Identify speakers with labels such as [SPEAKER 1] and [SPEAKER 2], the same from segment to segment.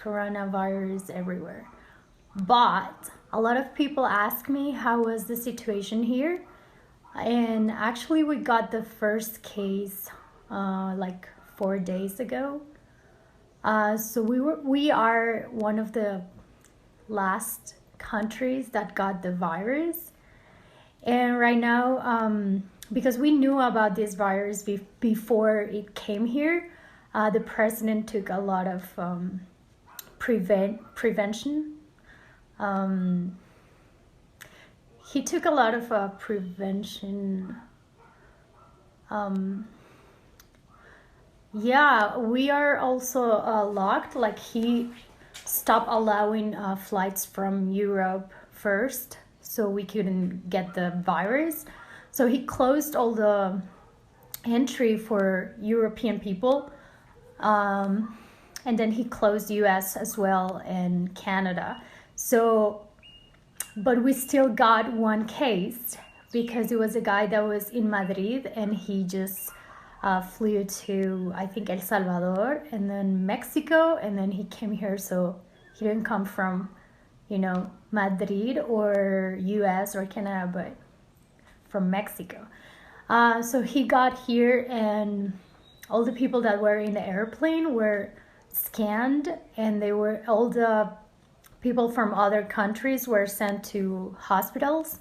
[SPEAKER 1] coronavirus everywhere. But a lot of people ask me how was the situation here, and actually we got the first case like 4 days ago. So we are one of the last countries that got the virus, and right now because we knew about this virus before it came here, the president took a lot of prevention. He took a lot of prevention. Yeah, we are also locked. Like he stopped allowing flights from Europe first, so we couldn't get the virus. So he closed all the entry for European people, and then he closed US as well and Canada. So, but we still got one case because it was a guy that was in Madrid and he just flew to, I think, El Salvador and then Mexico, and then he came here. So he didn't come from, Madrid or US or Canada, but from Mexico. So he got here, and all the people that were in the airplane were scanned, and all the people from other countries were sent to hospitals,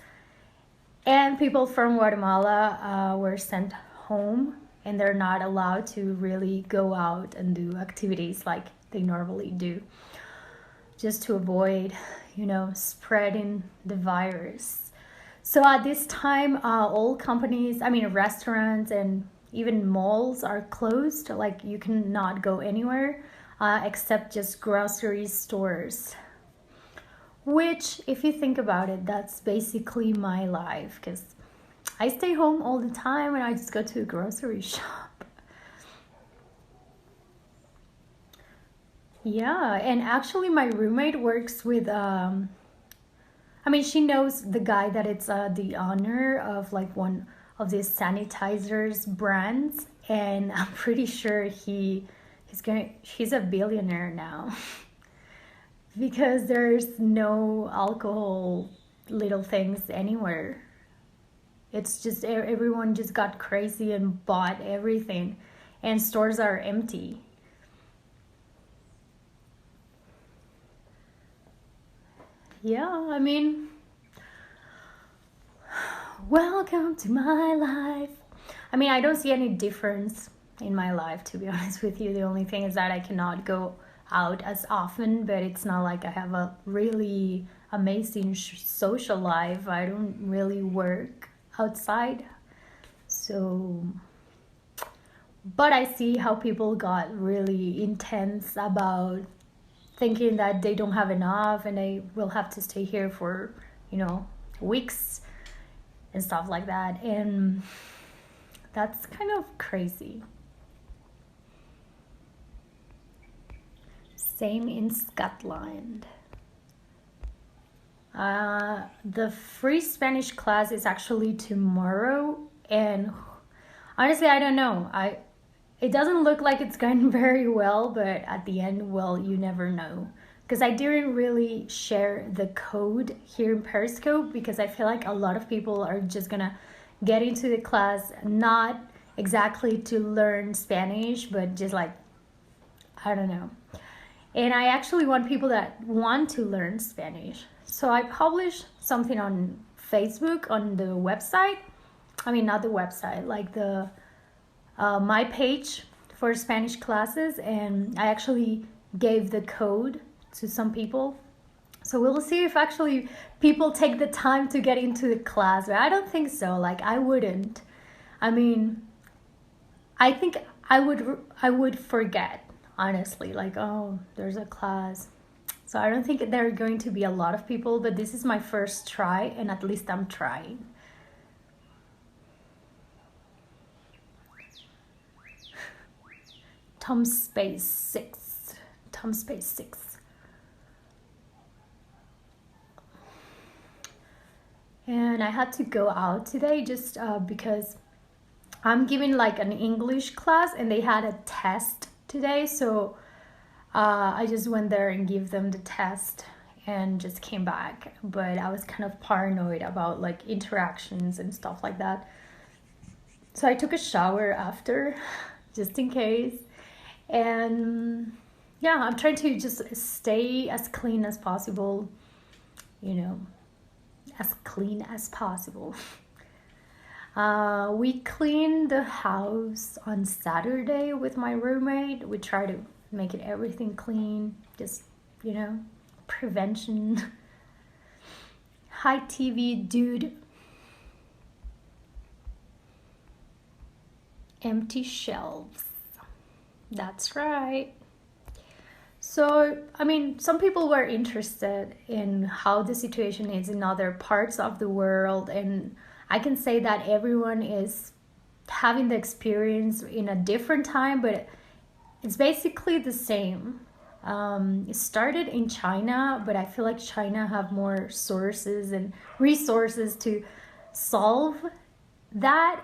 [SPEAKER 1] and people from Guatemala were sent home, and they're not allowed to really go out and do activities like they normally do, just to avoid, spreading the virus. So at this time, all companies, restaurants and even malls are closed. Like you cannot go anywhere except just grocery stores. Which, if you think about it, that's basically my life, because I stay home all the time and I just go to a grocery shop. Yeah, and actually my roommate works with, she knows the guy that it's the owner of like one of these sanitizers brands, and I'm pretty sure he's a billionaire now. Because there's no alcohol little things anywhere. It's just everyone just got crazy and bought everything, and stores are empty. Yeah, welcome to my life. I don't see any difference in my life, to be honest with you. The only thing is that I cannot go out as often, but it's not like I have a really amazing social life. I don't really work outside, so, but I see how people got really intense about thinking that they don't have enough and they will have to stay here for weeks and stuff like that, and that's kind of crazy. Same in Scotland. The free Spanish class is actually tomorrow, and honestly, I don't know. It doesn't look like it's going very well, but at the end, well, you never know. Because I didn't really share the code here in Periscope, because I feel like a lot of people are just gonna get into the class not exactly to learn Spanish, but just like, I don't know. And I actually want people that want to learn Spanish. So I published something on Facebook on the website. Not the website, like the my page for Spanish classes, and I actually gave the code to some people. So we'll see if actually people take the time to get into the class. But I don't think so. Like I wouldn't. I think I would forget, honestly, like, oh, there's a class. So I don't think there are going to be a lot of people, but this is my first try, and at least I'm trying. Tom Space 6. And I had to go out today just because I'm giving like an English class, and they had a test today, so I just went there and gave them the test and just came back. But I was kind of paranoid about like interactions and stuff like that. So I took a shower after, just in case. And yeah, I'm trying to just stay as clean as possible, you know, as clean as possible. We cleaned the house on Saturday with my roommate. We try to make it everything clean, just, you know, prevention. Hi, TV dude. Empty shelves. That's right. So, I mean, some people were interested in how the situation is in other parts of the world, and I can say that everyone is having the experience in a different time, but it's basically the same. It started in China, but I feel like China have more sources and resources to solve that.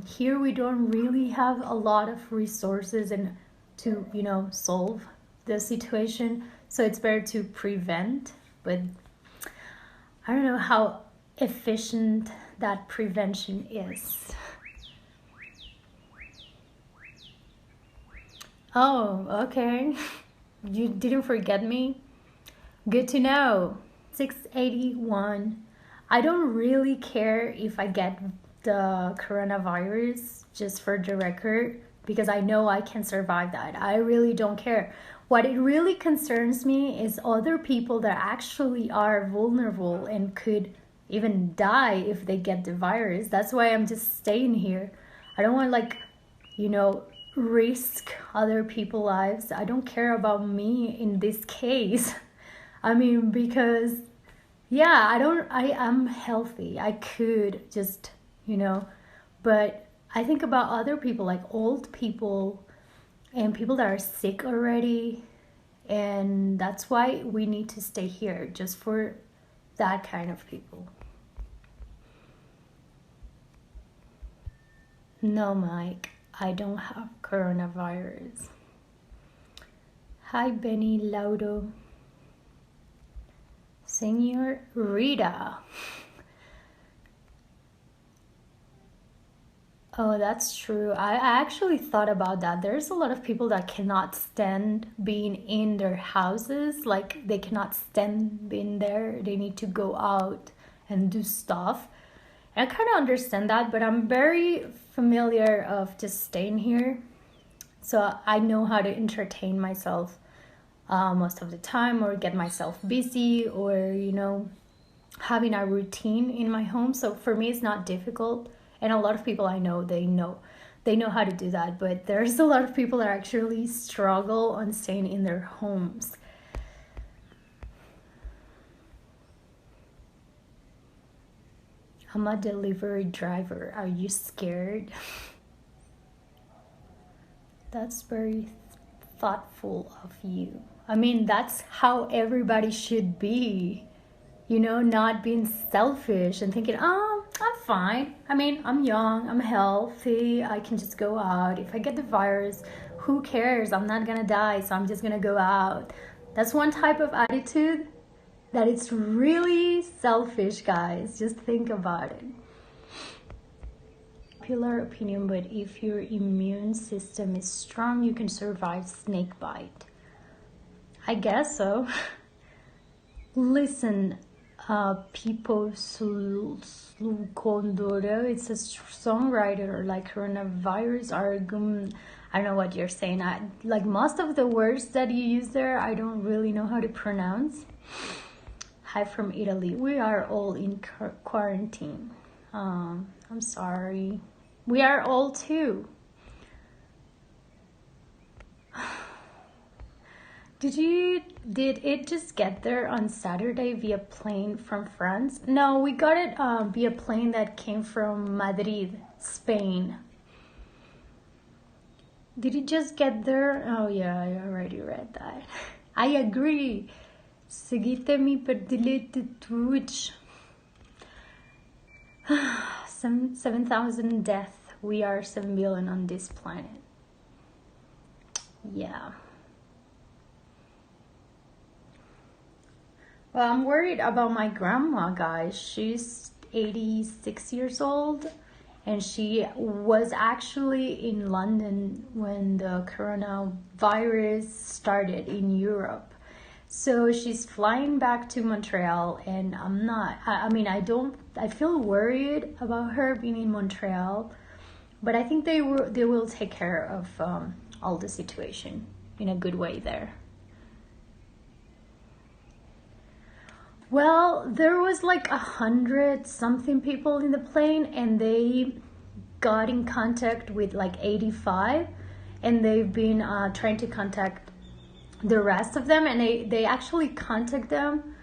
[SPEAKER 1] Here we don't really have a lot of resources and to, you know, solve the situation. So it's better to prevent, but I don't know how efficient that prevention is. Oh, okay. You didn't forget me? Good to know. 681. I don't really care if I get the coronavirus, just for the record, because I know I can survive that. I really don't care. What it really concerns me is other people that actually are vulnerable and could even die if they get the virus. That's why I'm just staying here. I don't want, like, you know, risk other people's lives. I don't care about me in this case. I mean, because yeah, I am healthy. I could just, you know, but I think about other people, like old people and people that are sick already, and that's why we need to stay here, just for that kind of people. No, Mike, I don't have coronavirus. Hi, Benny Laudo. Senor Rita. Oh, that's true. I actually thought about that. There's a lot of people that cannot stand being in their houses. Like, they cannot stand being there. They need to go out and do stuff. And I kind of understand that, but I'm very familiar of just staying here. So I know how to entertain myself most of the time, or get myself busy, or, you know, having a routine in my home. So for me, it's not difficult. And a lot of people I know, they know how to do that. But there's a lot of people that actually struggle on staying in their homes. I'm a delivery driver. Are you scared? That's very thoughtful of you. I mean, that's how everybody should be. You know, not being selfish and thinking, oh, I'm fine. I mean, I'm young, I'm healthy, I can just go out. If I get the virus, who cares? I'm not gonna die, so I'm just gonna go out. That's one type of attitude that it's really selfish, guys. Just think about it. Popular opinion, but if your immune system is strong, you can survive snake bite. I guess so. Listen, Pipo Slukondoro, it's a songwriter, like coronavirus argument. I don't know what you're saying. Like most of the words that you use there, I don't really know how to pronounce. Hi from Italy. We are all in quarantine. I'm sorry. We are all too. Did it just get there on Saturday via plane from France? No, we got it via plane that came from Madrid, Spain. Did it just get there? Oh yeah, I already read that. I agree. Seguitemi per delete Twitch. 7,000 deaths. We are 7 billion on this planet. Yeah. Well, I'm worried about my grandma, guys. She's 86 years old, and she was actually in London when the coronavirus started in Europe. So she's flying back to Montreal, and I'm not, I mean, I feel worried about her being in Montreal, but I think they will take care of all the situation in a good way there. Well, there was like 100 something people in the plane, and they got in contact with like 85, and they've been trying to contact the rest of them, and they actually contact them.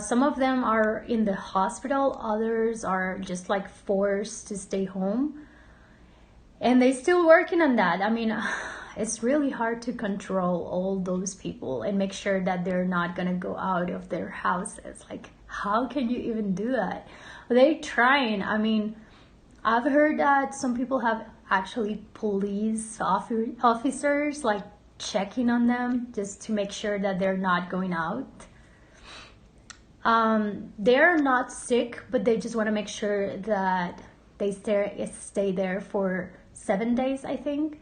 [SPEAKER 1] Some of them are in the hospital, others are just like forced to stay home, and they still working on that. I mean, it's really hard to control all those people and make sure that they're not gonna go out of their houses. Like, how can you even do that? They trying. I mean, I've heard that some people have actually police officers like checking on them just to make sure that they're not going out. They're not sick, but they just want to make sure that they stay there for 7 days, I think,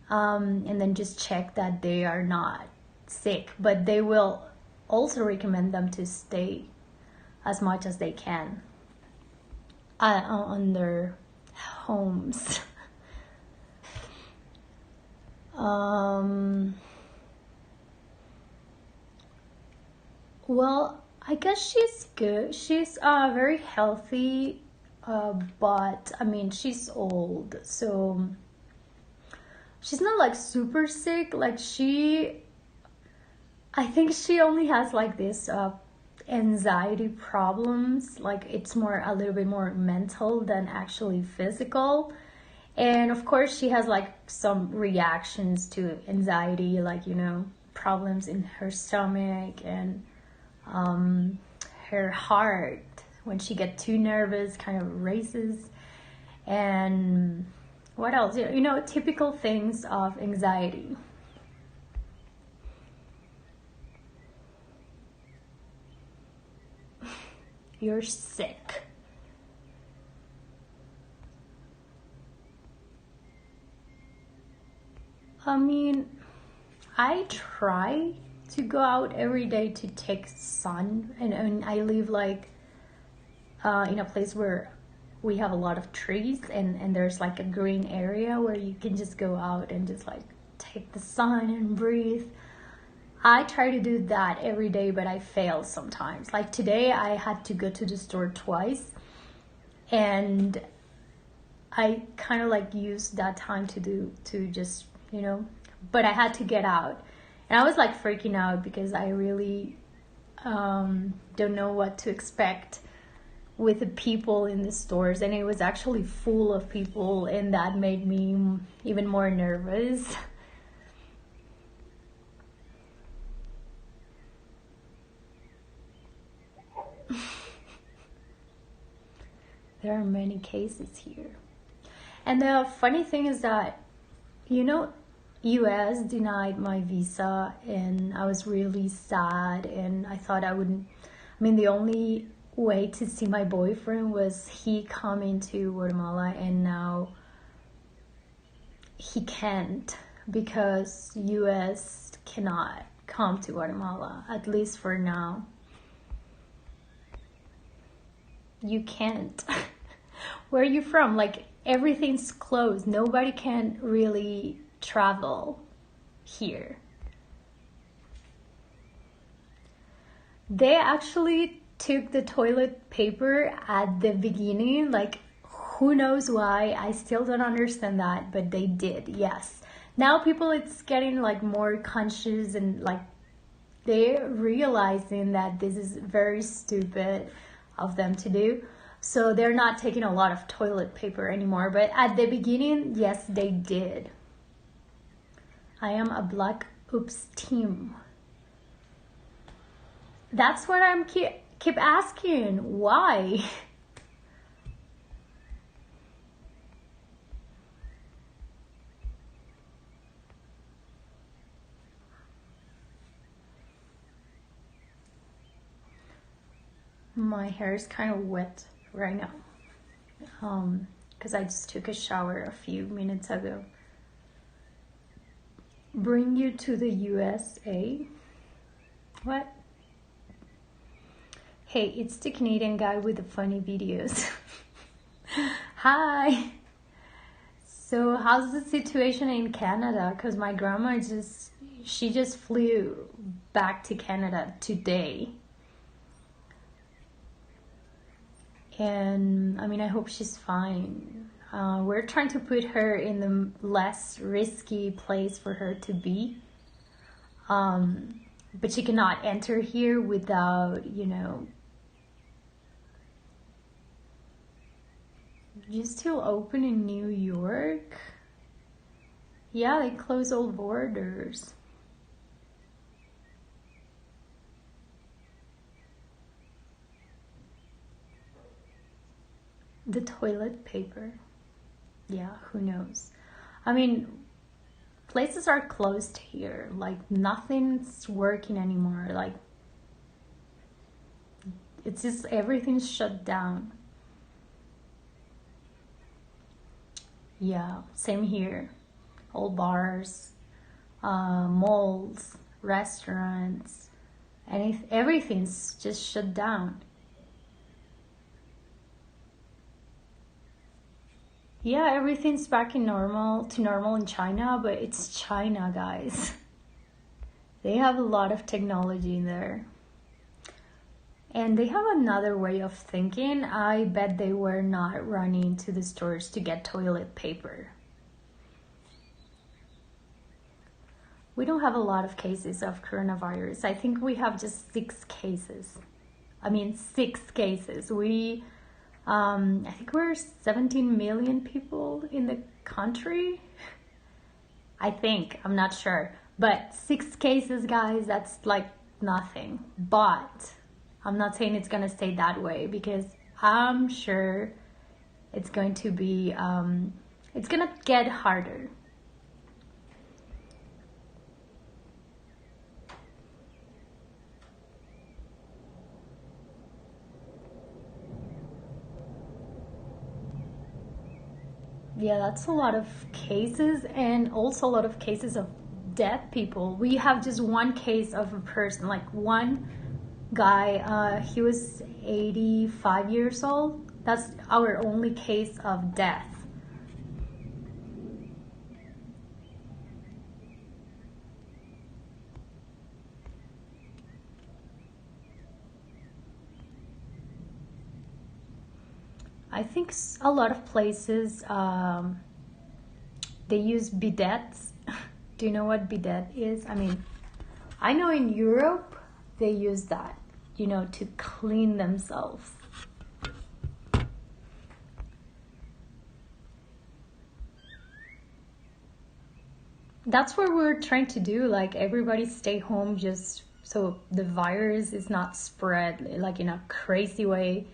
[SPEAKER 1] and then just check that they are not sick. But they will also recommend them to stay as much as they can on their homes. Well, I guess she's good. She's very healthy, but I mean, she's old, so she's not like super sick. Like I think she only has like this anxiety problems. Like it's a little bit more mental than actually physical. And of course, she has like some reactions to anxiety, like, problems in her stomach and her heart. When she gets too nervous, kind of races. And what else? Typical things of anxiety. You're sick. I mean, I try to go out every day to take sun, and I live like in a place where we have a lot of trees, and there's like a green area where you can just go out and just like take the sun and breathe. I try to do that every day, but I fail sometimes. Like today I had to go to the store twice, and I kind of like used that time to just, but I had to get out. And I was like freaking out because I really don't know what to expect with the people in the stores. And it was actually full of people, and that made me even more nervous. There are many cases here. And the funny thing is that, US denied my visa, and I was really sad, and I thought the only way to see my boyfriend was he coming to Guatemala, and now he can't because US cannot come to Guatemala, at least for now. You can't. Where are you from? Like, everything's closed. Nobody can really travel here. They actually took the toilet paper at the beginning. Like, who knows why? I still don't understand that, but they did, yes. Now people, it's getting like more conscious, and like they're realizing that this is very stupid of them to do. So they're not taking a lot of toilet paper anymore. But at the beginning, yes, they did. I am a Black Oops team. That's what I'm keep asking. Why? My hair is kind of wet right now. Because I just took a shower a few minutes ago. Bring you to the USA? What? Hey, it's the Canadian guy with the funny videos. Hi! So how's the situation in Canada? Because my grandma she just flew back to Canada today. And I mean, I hope she's fine. We're trying to put her in the less risky place for her to be. But she cannot enter here without, you know. You still open in New York? Yeah, they close all borders. The toilet paper. Yeah, who knows? I mean, places are closed here. Like, nothing's working anymore. Like, it's just everything's shut down. Yeah, same here. All bars, malls, restaurants, and everything's just shut down. Yeah, everything's back to normal in China, but it's China, guys. They have a lot of technology in there. And they have another way of thinking. I bet they were not running to the stores to get toilet paper. We don't have a lot of cases of coronavirus. I think we have just 6 cases. I mean, 6 cases. I think we're 17 million people in the country. I think, I'm not sure. But 6 cases, guys, that's like nothing. But I'm not saying it's gonna stay that way, because I'm sure it's going to be, it's gonna get harder. Yeah, that's a lot of cases, and also a lot of cases of dead people. We have just one case of a person, like one guy, he was 85 years old. That's our only case of death. I think a lot of places, they use bidets. Do you know what bidet is? I mean, I know in Europe they use that, you know, to clean themselves. That's what we're trying to do, like everybody stay home just so the virus is not spread like in a crazy way.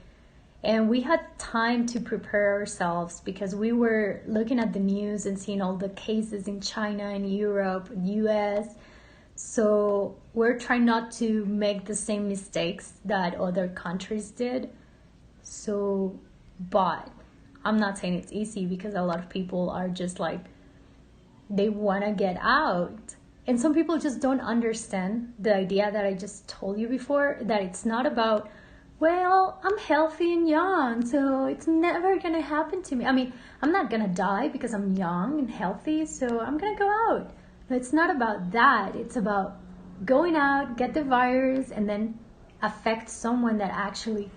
[SPEAKER 1] And we had time to prepare ourselves because we were looking at the news and seeing all the cases in China and Europe, US. So we're trying not to make the same mistakes that other countries did. So, but I'm not saying it's easy, because a lot of people are just like, they want to get out. And some people just don't understand the idea that I just told you before, that it's not about, well, I'm healthy and young, so it's never gonna happen to me. I mean, I'm not gonna die because I'm young and healthy, so I'm gonna go out. But it's not about that. It's about going out, get the virus, and then affect someone that actually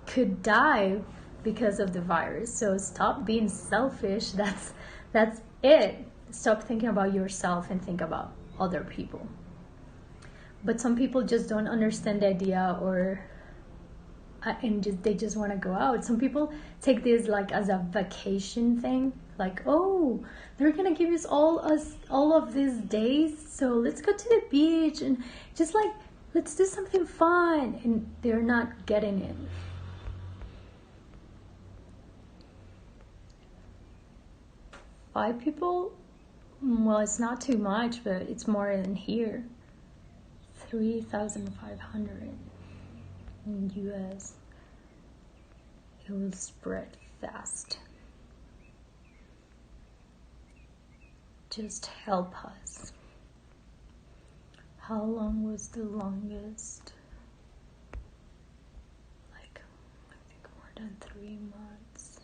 [SPEAKER 1] could die because of the virus. So stop being selfish. That's it. Stop thinking about yourself and think about other people. But some people just don't understand the idea, or and they just want to go out. Some people take this like as a vacation thing, like, oh, they're gonna give us all of these days, so let's go to the beach and just like let's do something fun, and they're not getting it. Five people? Well, it's not too much, but it's more than here. 3,500 in US. it will spread fast. Just help us. How long was the longest? Like, I think more than 3 months.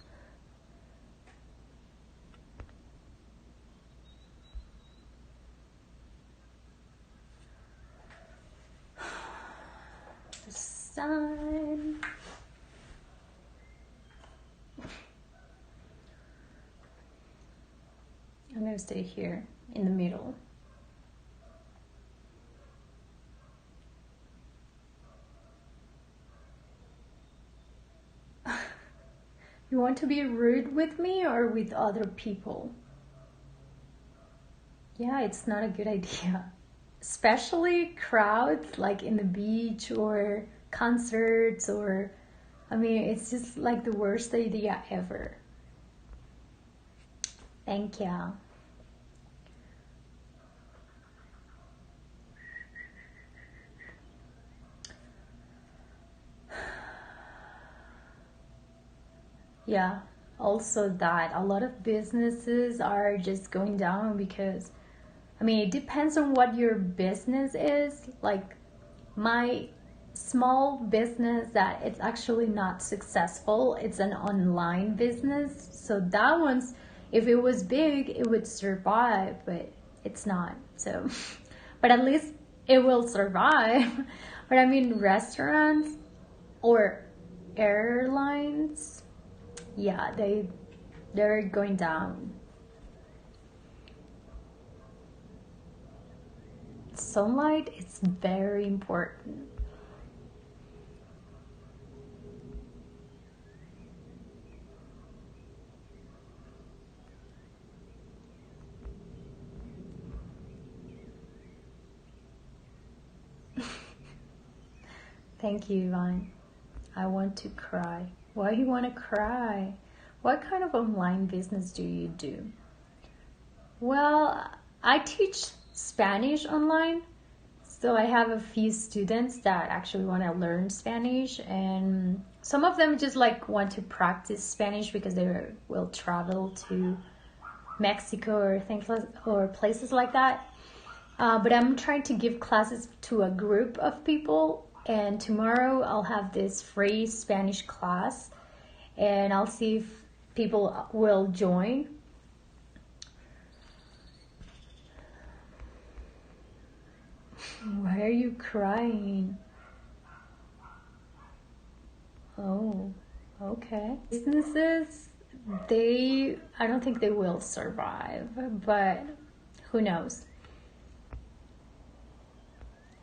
[SPEAKER 1] The sun. I'm gonna stay here in the middle. You want to be rude with me or with other people? Yeah, it's not a good idea. Especially crowds like in the beach or concerts or, I mean, it's just like the worst idea ever. Thank you. Yeah, also that a lot of businesses are just going down because, I mean, it depends on what your business is. Like my small business that it's actually not successful, it's an online business. So that one's, if it was big, it would survive, but it's not. So, but at least it will survive. But I mean, restaurants or airlines, yeah, they're going down. Sunlight is very important. Thank you, Yvonne. I want to cry. Why you want to cry? What kind of online business do you do? Well, I teach Spanish online. So I have a few students that actually want to learn Spanish, and some of them just like want to practice Spanish because they will travel to Mexico or things like, or places like that. But I'm trying to give classes to a group of people, and tomorrow I'll have this free Spanish class, and I'll see if people will join. Why are you crying? Oh, okay. Businesses, I don't think they will survive, but who knows?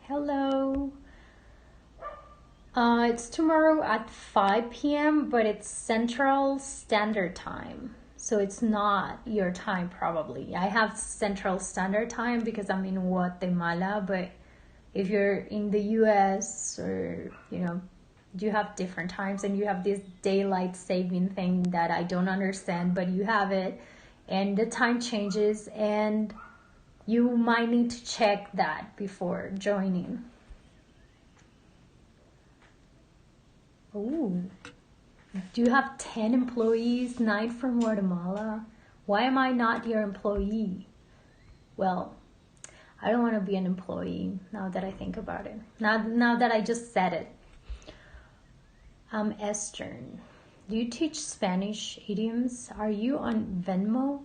[SPEAKER 1] Hello. It's tomorrow at 5 p.m., but it's Central Standard Time. So it's not your time probably. I have Central Standard Time because I'm in Guatemala, but if you're in the US or, you have different times and you have this daylight saving thing that I don't understand, but you have it and the time changes and you might need to check that before joining. Oh, do you have 10 employees, 9 from Guatemala? Why am I not your employee? Well, I don't want to be an employee now that I think about it. Now that I just said it. I'm Eastern. Do you teach Spanish idioms? Are you on Venmo?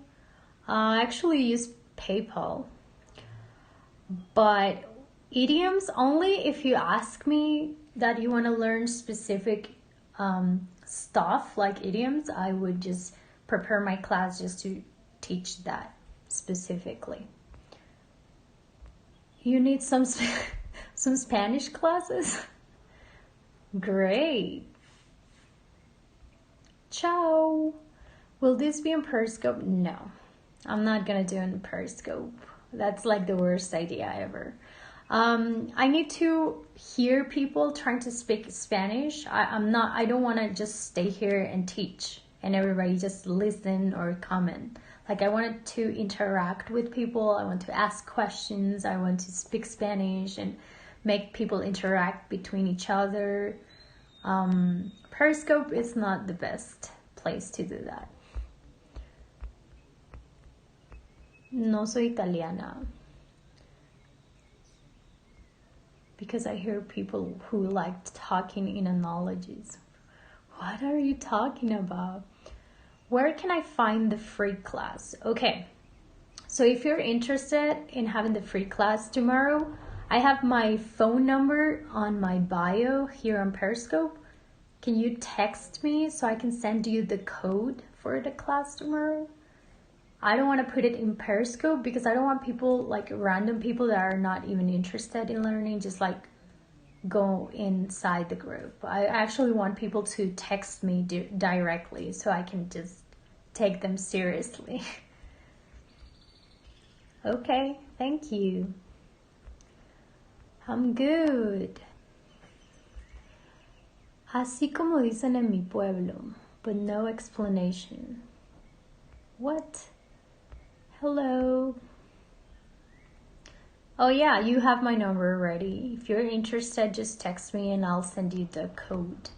[SPEAKER 1] I actually use PayPal. But idioms, only if you ask me that you want to learn specific stuff like idioms, I would just prepare my class just to teach that specifically. You need some Spanish classes? Great. Ciao. Will this be on Periscope? No, I'm not gonna do it on Periscope. That's like the worst idea ever. I need to hear people trying to speak Spanish. I don't want to just stay here and teach and everybody just listen or comment. Like I wanted to interact with people. I want to ask questions. I want to speak Spanish and make people interact between each other. Periscope is not the best place to do that. No soy italiana. Because I hear people who like talking in analogies. What are you talking about? Where can I find the free class? Okay, so if you're interested in having the free class tomorrow, I have my phone number on my bio here on Periscope. Can you text me so I can send you the code for the class tomorrow? I don't want to put it in Periscope because I don't want people, like random people that are not even interested in learning, just like go inside the group. I actually want people to text me directly so I can just take them seriously. Okay, thank you. I'm good. Así como dicen en mi pueblo, but no explanation. What? Hello. Oh yeah, you have my number already. If you're interested, just text me and I'll send you the code.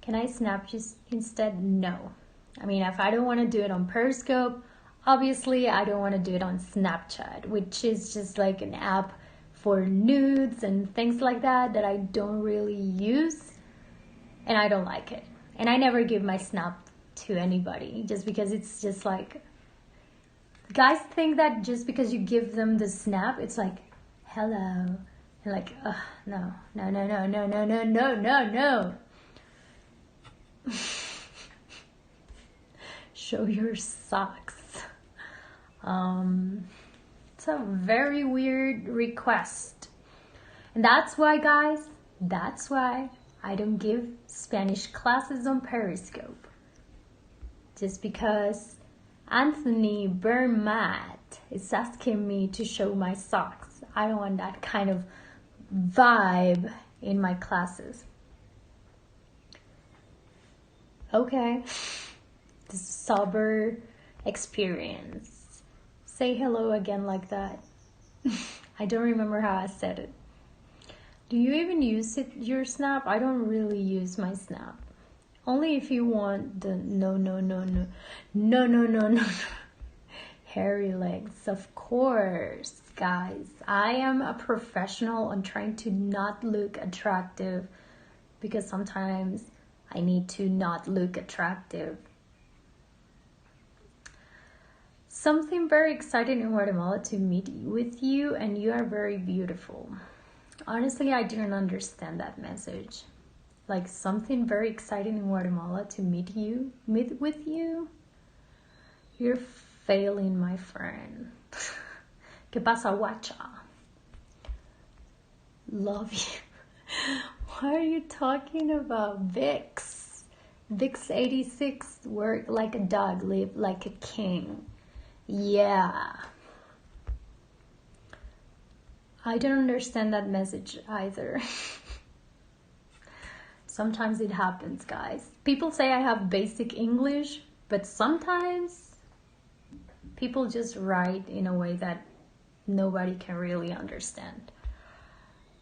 [SPEAKER 1] Can I snap you instead? No. I mean, if I don't want to do it on Periscope, obviously I don't want to do it on Snapchat, which is just like an app for nudes and things like that I don't really use, and I don't like it. And I never give my Snap to anybody just because it's just like, guys think that just because you give them the Snap, it's like, hello. And like, no. Show your socks. It's a very weird request. And that's why, guys, I don't give Spanish classes on Periscope. Just because Anthony Bermat is asking me to show my socks. I don't want that kind of vibe in my classes. Okay. The sober experience. Say hello again like that. I don't remember how I said it. Do you even use your Snap? I don't really use my Snap. Only if you want the no. Hairy legs, of course, guys. I am a professional on trying to not look attractive because sometimes I need to not look attractive. Something very exciting in Guatemala to meet with you, and you are very beautiful. Honestly, I didn't understand that message. Like something very exciting in Guatemala to meet with you. You're failing, my friend. ¿Qué pasa, guacha? Love you. What are you talking about? Vicks 86, work like a dog, live like a king. Yeah. I don't understand that message either. Sometimes it happens, guys. People say I have basic English, but sometimes people just write in a way that nobody can really understand.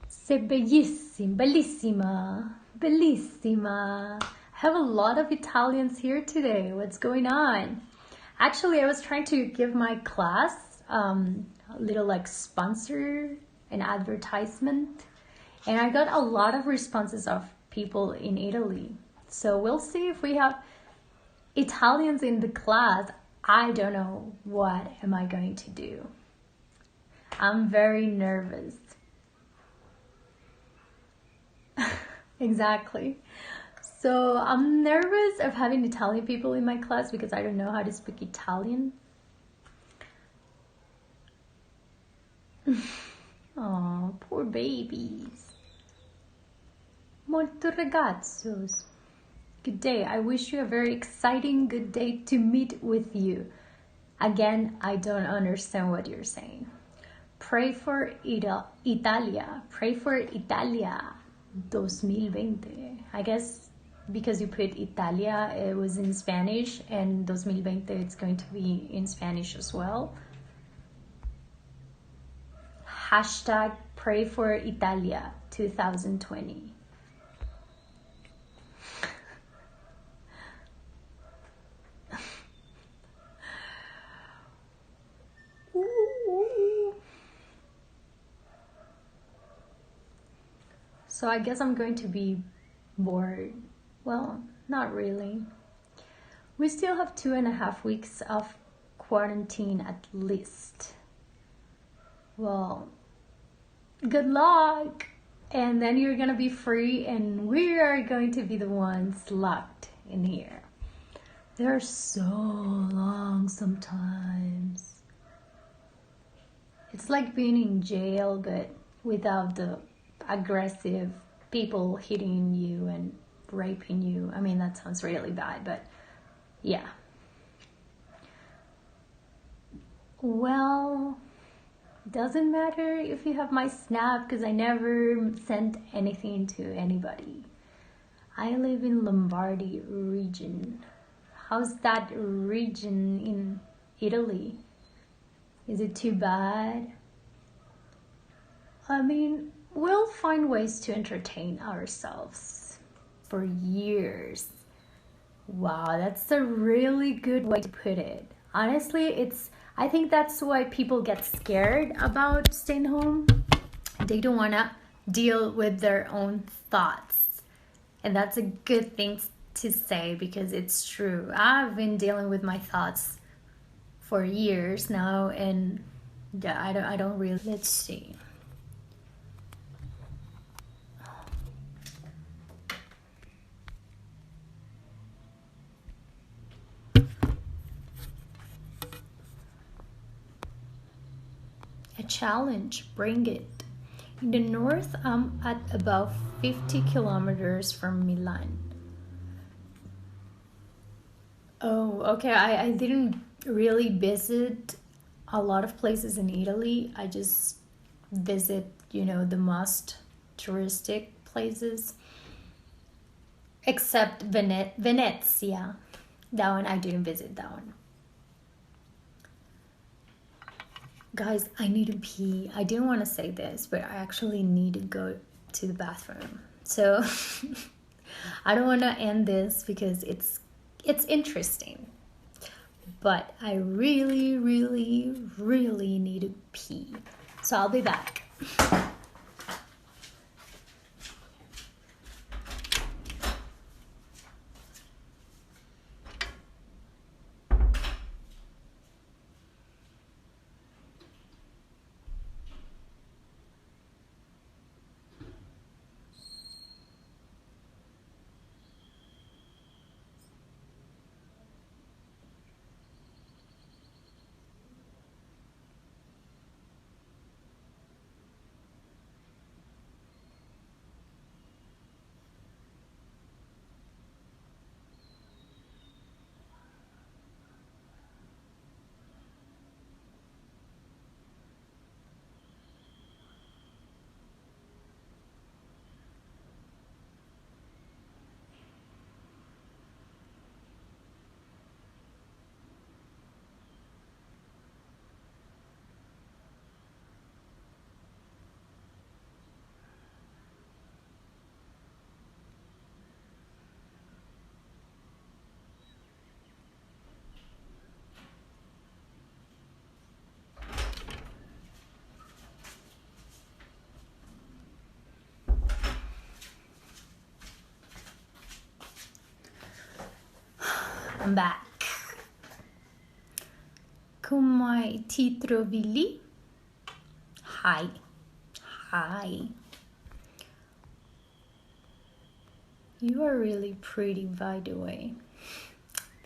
[SPEAKER 1] Sei bellissima, bellissima. I have a lot of Italians here today. What's going on? Actually, I was trying to give my class a little like sponsor, an advertisement, and I got a lot of responses of people in Italy. So we'll see if we have Italians in the class. I don't know what am I going to do. I'm very nervous. Exactly. So I'm nervous of having Italian people in my class because I don't know how to speak Italian. Oh, poor babies. Molto ragazzos. Good day. I wish you a very exciting good day to meet with you. Again, I don't understand what you're saying. Pray for Italia. Pray for Italia 2020. I guess because you put Italia, it was in Spanish, and 2020 it's going to be in Spanish as well. Hashtag pray for Italia 2020. So I guess I'm going to be bored. Well, not really. We still have 2.5 weeks of quarantine at least. Well, good luck. And then you're gonna be free and we are going to be the ones locked in here. They're so long sometimes. It's like being in jail, but without the aggressive people hitting you and raping you. I mean, that sounds really bad, but yeah. Well, doesn't matter if you have my Snap because I never sent anything to anybody. I live in Lombardy region. How's that region in Italy? Is it too bad? I mean, we'll find ways to entertain ourselves for years. Wow, that's a really good way to put it. Honestly, I think that's why people get scared about staying home. They don't want to deal with their own thoughts. And that's a good thing to say because it's true. I've been dealing with my thoughts for years now, and yeah, I don't really. Let's see. A challenge, bring it. In the north, I'm at about 50 kilometers from Milan. Oh, okay. I didn't really visit a lot of places in Italy. I just visit, the most touristic places. Except Venezia. That one, I didn't visit that one. Guys, I need to pee. I didn't want to say this, but I actually need to go to the bathroom. So I don't want to end this because it's interesting. But I really, really, really need to pee. So I'll be back. I'm back. Come ti trovi lì? Hi. Hi. You are really pretty, by the way.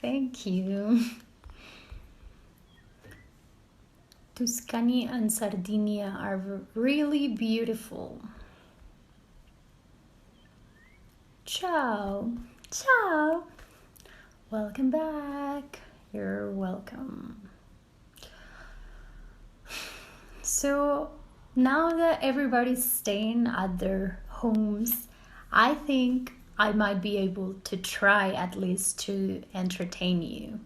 [SPEAKER 1] Thank you. Tuscany and Sardinia are really beautiful. Ciao. Ciao. Welcome back. You're welcome. So now that everybody's staying at their homes, I think I might be able to try at least to entertain you.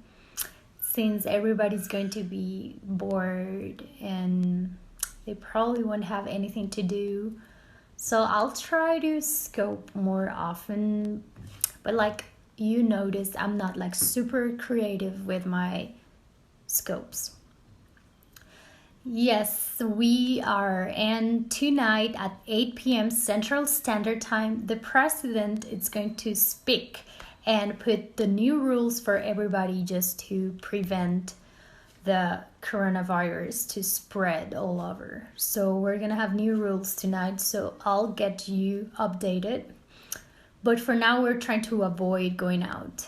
[SPEAKER 1] Since everybody's going to be bored and they probably won't have anything to do. So I'll try to scope more often. But like you noticed, I'm not like super creative with my scopes. Yes, we are. And tonight at 8 p.m. Central Standard Time, the president is going to speak and put the new rules for everybody just to prevent the coronavirus to spread all over. So we're going to have new rules tonight, so I'll get you updated. But for now, we're trying to avoid going out.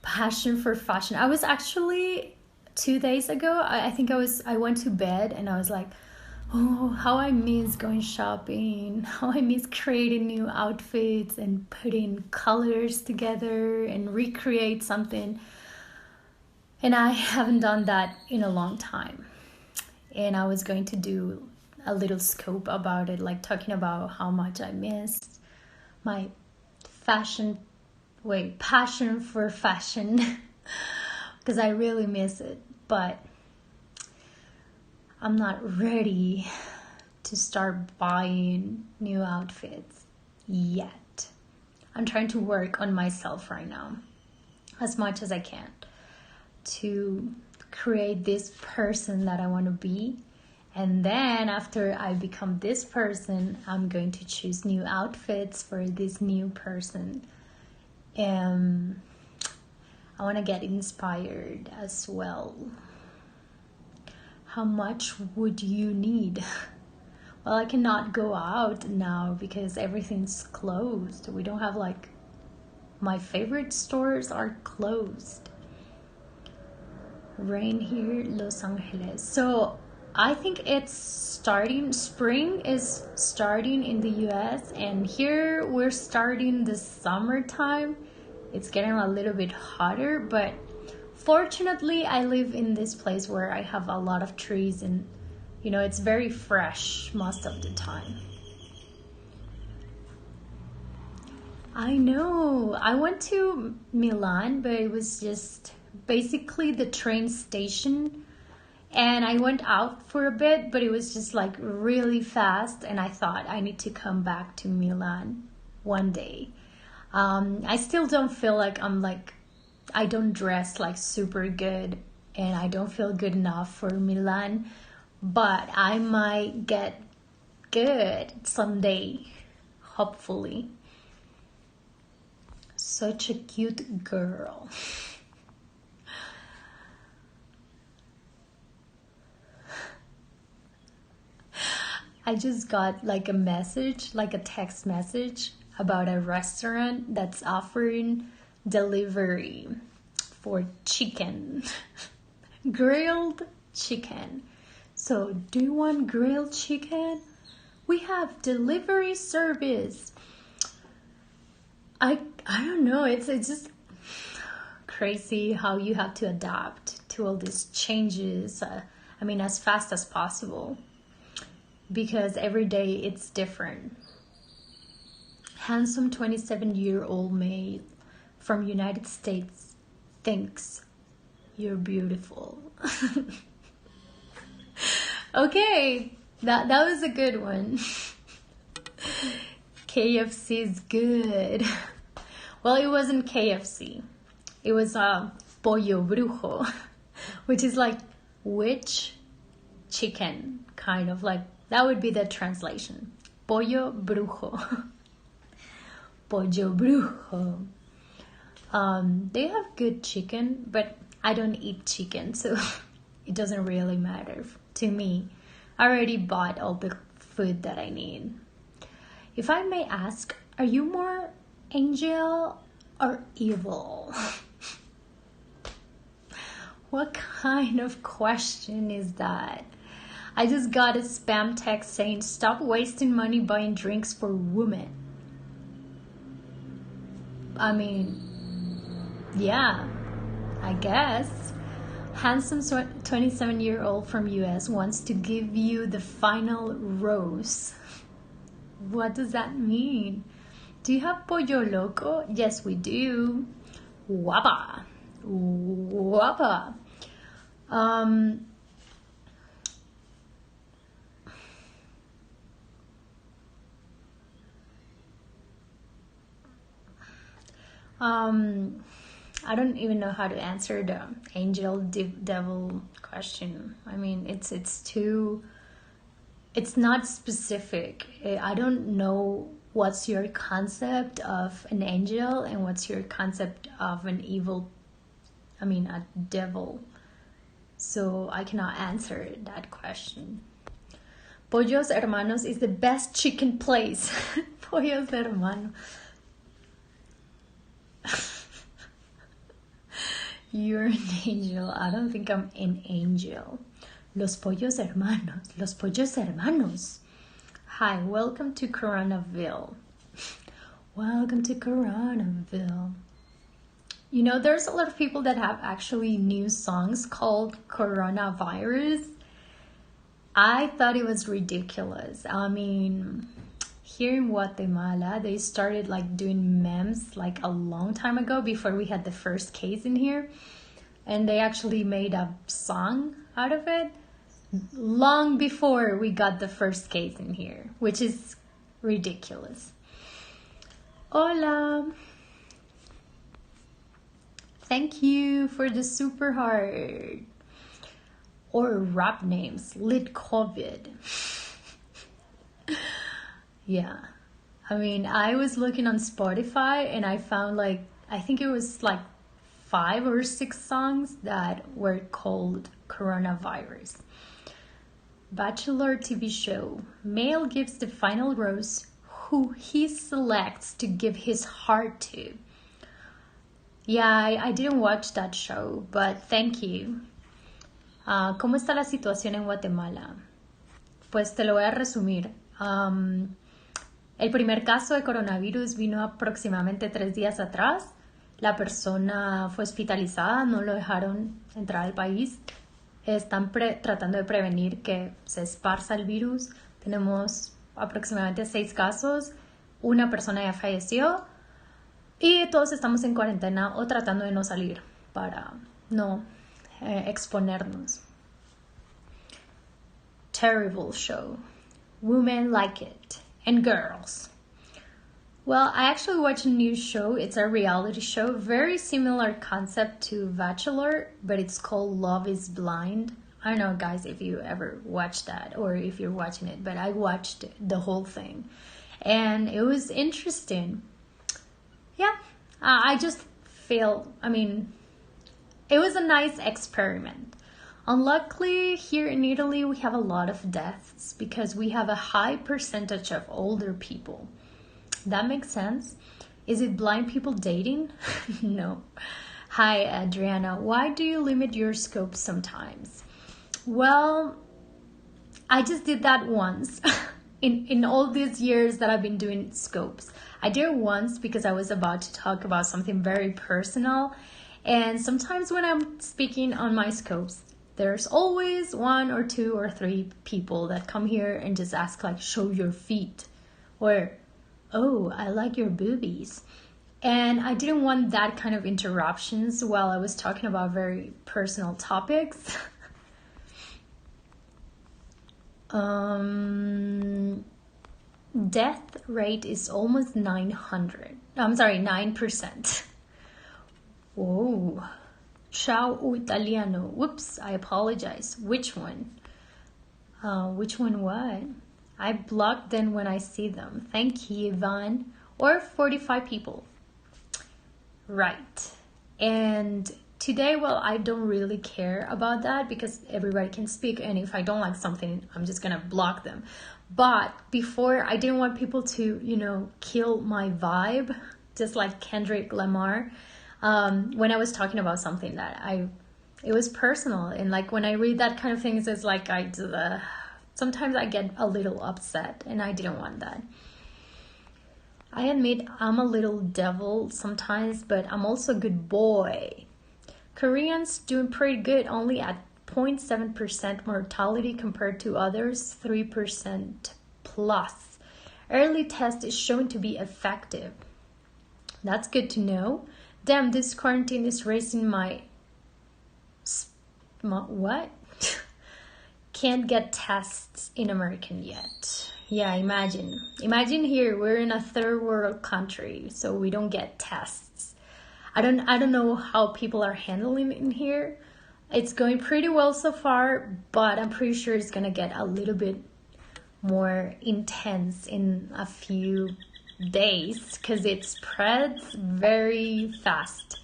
[SPEAKER 1] Passion for fashion. I was actually 2 days ago, I think I went to bed and I was like, oh, how I miss going shopping, how I miss creating new outfits and putting colors together and recreate something. And I haven't done that in a long time. And I was going to do a little scope about it, like talking about how much I missed my passion for fashion because I really miss it, but I'm not ready to start buying new outfits yet. I'm trying to work on myself right now as much as I can to create this person that I want to be. And then after I become this person, I'm going to choose new outfits for this new person. I want to get inspired as well. How much would you need? Well, I cannot go out now because everything's closed. We don't have my favorite stores are closed. Rain here, Los Angeles. So I think it's starting, spring is starting in the US, and here we're starting the summertime. It's getting a little bit hotter, but fortunately I live in this place where I have a lot of trees and it's very fresh most of the time. I know. I went to Milan, but it was just basically the train station. And I went out for a bit, but it was just really fast. And I thought I need to come back to Milan one day. I still don't feel like I don't dress super good. And I don't feel good enough for Milan. But I might get good someday, hopefully. Such a cute girl. I just got a message, a text message about a restaurant that's offering delivery for chicken, grilled chicken. So, do you want grilled chicken? We have delivery service. I don't know. It's just crazy how you have to adapt to all these changes. As fast as possible. Because every day it's different. Handsome 27-year-old male from United States thinks you're beautiful. Okay, that was a good one. KFC is good. Well, it wasn't KFC. It was pollo brujo, which is witch chicken, kind of that would be the translation. Pollo brujo. Pollo brujo. They have good chicken, but I don't eat chicken, so it doesn't really matter to me. I already bought all the food that I need. If I may ask, are you more angel or evil? What kind of question is that? I just got a spam text saying, stop wasting money buying drinks for women. Yeah, I guess. Handsome 27-year-old from US wants to give you the final rose. What does that mean? Do you have pollo loco? Yes, we do. Guapa. Guapa. I don't even know how to answer the angel devil question. I mean, it's not specific. I don't know what's your concept of an angel and what's your concept of an a devil. So I cannot answer that question. Pollos Hermanos is the best chicken place. Pollos Hermanos. You're an angel. I don't think I'm an angel. Los Pollos Hermanos. Los Pollos Hermanos. Hi, welcome to Coronaville. Welcome to Coronaville. You know, there's a lot of people that have actually new songs called Coronavirus. I thought it was ridiculous. I mean, here in Guatemala, they started like doing memes like a long time ago before we had the first case in here. And they actually made a song out of it long before we got the first case in here, which is ridiculous. Hola. Thank you for the super heart. Or rap names, lit COVID. Yeah. I mean, I was looking on Spotify and I found I think it was 5 or 6 songs that were called Coronavirus. Bachelor TV show. Male gives the final rose who he selects to give his heart to. Yeah, I didn't watch that show, but thank you. ¿Cómo está la situación en Guatemala? Pues te lo voy a resumir. El primer caso de coronavirus vino aproximadamente 3 días atrás. La persona fue hospitalizada, no lo dejaron entrar al país. Están tratando de prevenir que se esparza el virus. Tenemos aproximadamente 6 casos. Una persona ya falleció. Y todos estamos en cuarentena o tratando de no salir para no exponernos. Terrible show. Women like it. And girls. Well, I actually watched a new show. It's a reality show. Very similar concept to Bachelor, but it's called Love is Blind. I don't know, guys, if you ever watched that or if you're watching it, but I watched the whole thing. And it was interesting. Yeah, I just feel, it was a nice experiment. Unluckily, here in Italy, we have a lot of deaths because we have a high percentage of older people. That makes sense. Is it blind people dating? No. Hi, Adriana. Why do you limit your scope sometimes? Well, I just did that once. In all these years that I've been doing scopes. I did it once because I was about to talk about something very personal. And sometimes when I'm speaking on my scopes, there's always 1 or 2 or 3 people that come here and just ask show your feet. Or, oh, I like your boobies. And I didn't want that kind of interruptions while I was talking about very personal topics. Death rate is almost 9%. Whoa. Ciao Italiano. Whoops, I apologize. Which one? Which one what? I block them when I see them. Thank you, Ivan. Or 45 people. Right. And today, well, I don't really care about that because everybody can speak. And if I don't like something, I'm just going to block them. But before, I didn't want people to, kill my vibe. Just like Kendrick Lamar. When I was talking about something that it was personal. And when I read that kind of things, it's sometimes I get a little upset and I didn't want that. I admit I'm a little devil sometimes, but I'm also a good boy. Koreans doing pretty good, only at 0.7% mortality compared to others, 3% plus. Early test is shown to be effective. That's good to know. Damn, this quarantine is raising my what? Can't get tests in American yet. Yeah, imagine here we're in a third world country, so we don't get tests. I don't know how people are handling it in here. It's going pretty well so far, but I'm pretty sure it's gonna get a little bit more intense in a few days because it spreads very fast.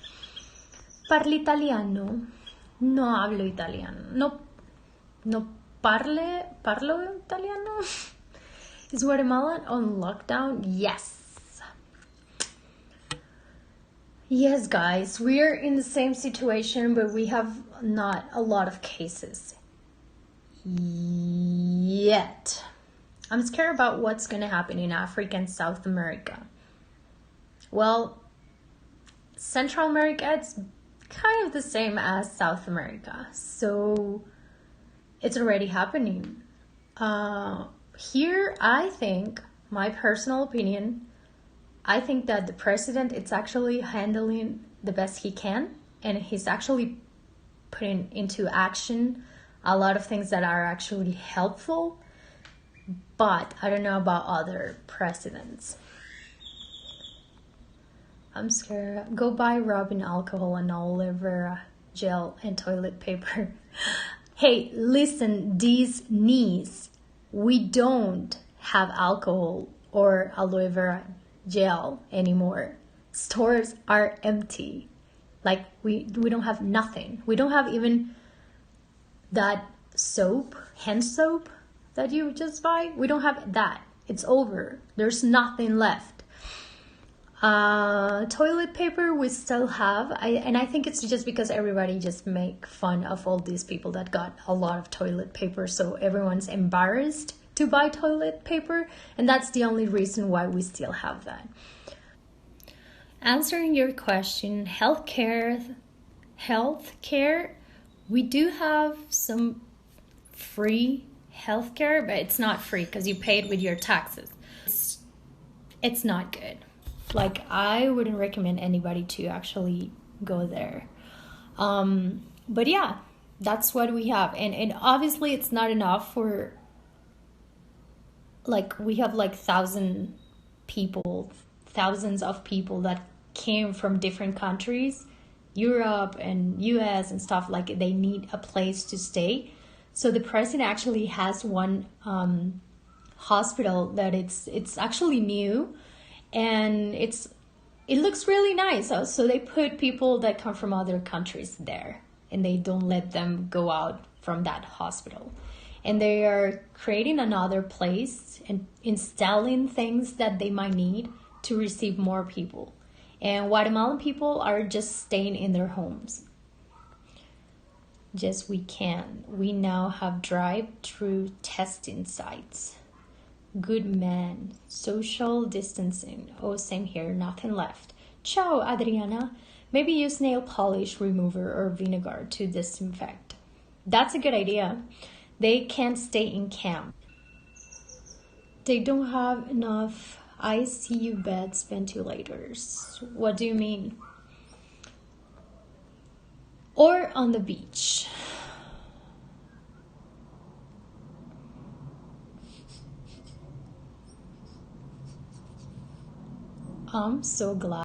[SPEAKER 1] Parlo italiano. No hablo italiano. No parlo italiano. Is Guatemala on lockdown? Yes. Yes, guys, we're in the same situation, but we have not a lot of cases yet. I'm scared about what's going to happen in Africa and South America. Well, Central America, it's kind of the same as South America. So it's already happening. Here, I think, my personal opinion, I think that the president is actually handling the best he can, and he's actually putting into action a lot of things that are actually helpful, but I don't know about other presidents. I'm scared. Go buy rubbing alcohol and aloe vera gel and toilet paper. Hey, listen, these knees, we don't have alcohol or aloe vera gel anymore. Stores are empty. Like we don't have nothing. We don't have even that soap, hand soap that you just buy. We don't have that. It's over. There's nothing left. Toilet paper we still have. I think it's just because everybody just make fun of all these people that got a lot of toilet paper, so everyone's embarrassed to buy toilet paper, and that's the only reason why we still have that. Answering your question, healthcare, we do have some free healthcare, but it's not free because you pay it with your taxes. It's not good. Like, I wouldn't recommend anybody to actually go there. But yeah, that's what we have. And obviously it's not enough for, like, we have like thousands of people that came from different countries, Europe and US and stuff. Like, they need a place to stay. So the president actually has one hospital that it's actually new, and it looks really nice. So they put people that come from other countries there, and they don't let them go out from that hospital. And they are creating another place and installing things that they might need to receive more people. And Guatemalan people are just staying in their homes. Yes, we can. We now have drive-through testing sites. Good man. Social distancing. Oh, same here. Nothing left. Ciao, Adriana. Maybe use nail polish remover or vinegar to disinfect. That's a good idea. They can't stay in camp. They don't have enough ICU beds, ventilators. What do you mean? Or on the beach. I'm so glad.